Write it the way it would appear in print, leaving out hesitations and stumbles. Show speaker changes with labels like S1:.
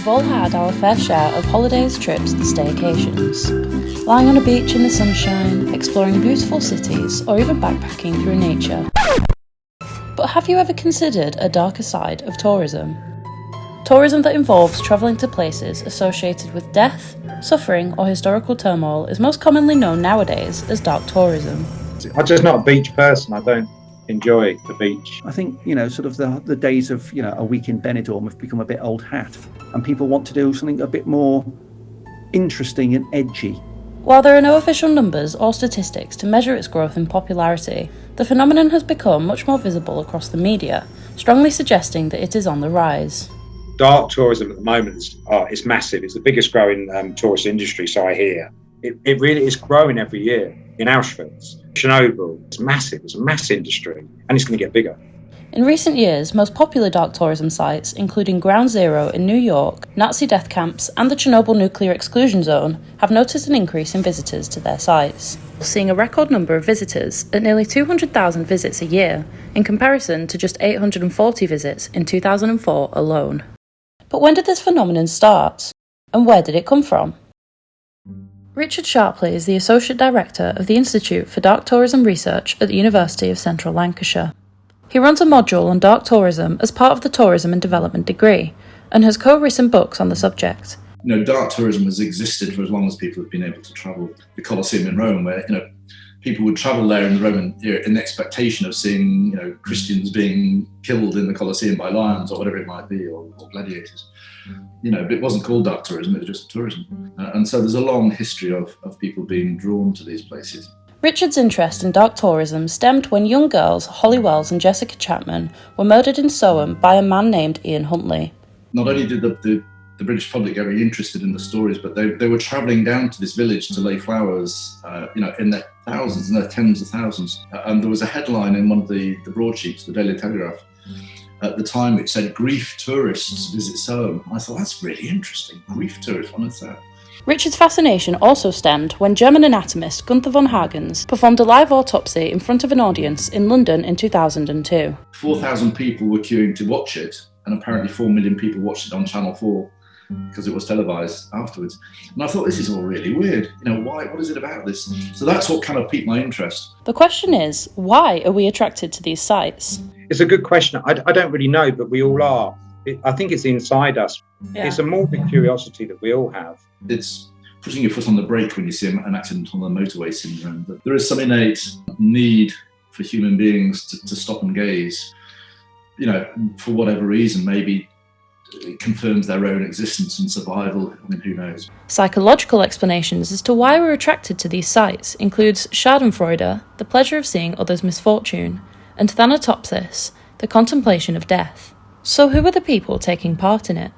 S1: We've all had our fair share of holidays, trips and staycations. Lying on a beach in the sunshine, exploring beautiful cities, or even backpacking through nature. But have you ever considered a darker side of tourism? Tourism that involves travelling to places associated with death, suffering or historical turmoil is most commonly known nowadays as dark tourism.
S2: I'm just not a beach person. I don't enjoy the beach.
S3: I think, sort of the days of, a week in Benidorm have become a bit old hat, and people want to do something a bit more interesting and edgy.
S1: While there are no official numbers or statistics to measure its growth in popularity, the phenomenon has become much more visible across the media, strongly suggesting that it is on the rise.
S2: Dark tourism at the moment is massive. It's the biggest growing tourist industry, so I hear. It really is growing every year. In Auschwitz, Chernobyl, it's massive. It's a mass industry, and it's going to get bigger.
S1: In recent years, most popular dark tourism sites, including Ground Zero in New York, Nazi death camps, and the Chernobyl nuclear exclusion zone, have noticed an increase in visitors to their sites, seeing a record number of visitors at nearly 200,000 visits a year, in comparison to just 840 visits in 2004 alone. But when did this phenomenon start? And where did it come from? Richard Sharpley is the Associate Director of the Institute for Dark Tourism Research at the University of Central Lancashire. He runs a module on dark tourism as part of the Tourism and Development degree, and has co-written books on the subject.
S4: Dark tourism has existed for as long as people have been able to travel. The Colosseum in Rome, where people would travel there in the Roman era in the expectation of seeing Christians being killed in the Colosseum by lions or whatever it might be, or gladiators. But it wasn't called dark tourism, it was just tourism. And so there's a long history of people being drawn to these places.
S1: Richard's interest in dark tourism stemmed when young girls Holly Wells and Jessica Chapman were murdered in Soham by a man named Ian Huntley.
S4: Not only did the British public get very interested in the stories, but they were travelling down to this village to lay flowers, in their thousands, in their tens of thousands. And there was a headline in one of the broadsheets, the Daily Telegraph, at the time which said, "Grief tourists visit Soham." I thought, that's really interesting. Grief tourists, what is that?
S1: Richard's fascination also stemmed when German anatomist Gunther von Hagens performed a live autopsy in front of an audience in London in 2002.
S4: 4,000 people were queuing to watch it, and apparently 4 million people watched it on Channel 4 because it was televised afterwards. And I thought, this is all really weird. What is it about this? So that's what kind of piqued my interest.
S1: The question is, why are we attracted to these sites?
S2: It's a good question. I don't really know, but we all are. I think it's inside us. Yeah. It's a morbid curiosity that we all have.
S4: It's putting your foot on the brake when you see an accident on the motorway syndrome. But there is some innate need for human beings to stop and gaze. For whatever reason, maybe it confirms their own existence and survival. Who knows?
S1: Psychological explanations as to why we're attracted to these sites includes Schadenfreude, the pleasure of seeing others' misfortune, and Thanatopsis, the contemplation of death. So who are the people taking part in it?